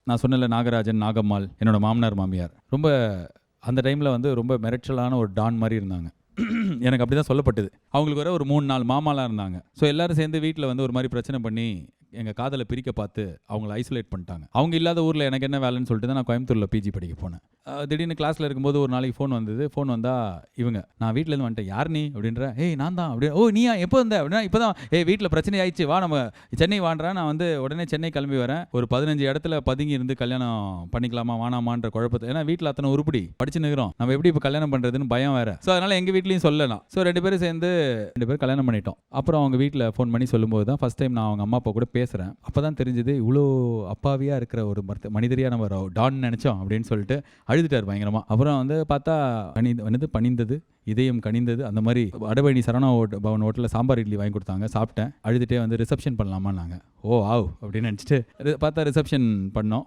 நான் சொன்னல நாகராஜன், நாகம்மாள் என்னோட மாமனார், மாமியார். ரொம்ப அந்த டைமில் வந்து ரொம்ப மிரட்சலான ஒரு டான் மாதிரி இருந்தாங்க. எனக்கு அப்படி தான் சொல்லப்பட்டது. அவங்களுக்கு வர ஒரு 3-4 மாமாலாம் இருந்தாங்க. ஸோ எல்லோரும் சேர்ந்து வீட்டில் வந்து ஒரு மாதிரி பிரச்சனை பண்ணி எங்கள் காதலை பிரிக்க பார்த்து அவங்கள ஐசோலேட் பண்ணிட்டாங்க. அவங்க இல்லாத ஊரில் எனக்கு என்ன வேலைன்னு சொல்லிட்டு தான் நான் கோயம்புத்தூரில் பிஜி படிக்க போனேன். திடீர்னு கிளாஸில் இருக்கும்போது ஒரு நாளைக்கு ஃபோன் வந்தது. ஃபோன் வந்தால் இவங்க, நான் வீட்டிலேருந்து வந்துட்டேன். யார் நீ அப்படின்ற, ஏய் நான் தான் அப்படி. ஓ நீயா எப்போ வந்த அப்படின்னா, இப்போ தான் வீட்டில் பிரச்சனை ஆயிடுச்சு, வா நம்ம சென்னை வாண்டுறேன். நான் வந்து உடனே சென்னை கிளம்பி வரேன். ஒரு 15 இடத்துல பதுங்கி இருந்து கல்யாணம் பண்ணிக்கலாமா வானாமான்ற குழப்பத்தை, ஏன்னா வீட்டில் அத்தனை உருப்படி படிச்சு நிற்கிறோம், நம்ம எப்படி இப்போ கல்யாணம் பண்ணுறதுன்னு பயம் வேறு. ஸோ அதனால் எங்கள் வீட்லேயும் சொல்லலாம். ஸோ 2 பேரும் சேர்ந்து 2 பேரும் கல்யாணம் பண்ணிட்டோம். அப்புறம் அவங்க வீட்டில் ஃபோன் பண்ணி சொல்லும்போது தான் ஃபஸ்ட் டைம் நான் அவங்க அம்மா அப்பா கூட பேசுகிறேன். அப்போ தான் தெரிஞ்சது இவ்வளோ அப்பாவியாக இருக்கிற ஒரு மனிதரியாக நம்ம டான் நினச்சோம் அப்படின்னு சொல்லிட்டு அழுதுட்டார் பயங்கரமாக. அப்புறம் வந்து பார்த்தா பணிந்தது இதயம் கனிந்தது. அந்த மாதிரி வடபழனி சரவணா பவன் ஹோட்டலில் சாம்பார் இட்லி வாங்கி கொடுத்தாங்க, சாப்பிட்டேன். அழுதுகிட்டே வந்து ரிசப்ஷன் பண்ணலாமா நாங்கள். ஓ ஆவ் அப்படின்னு நினச்சிட்டு பார்த்தா ரிசப்ஷன் பண்ணோம்.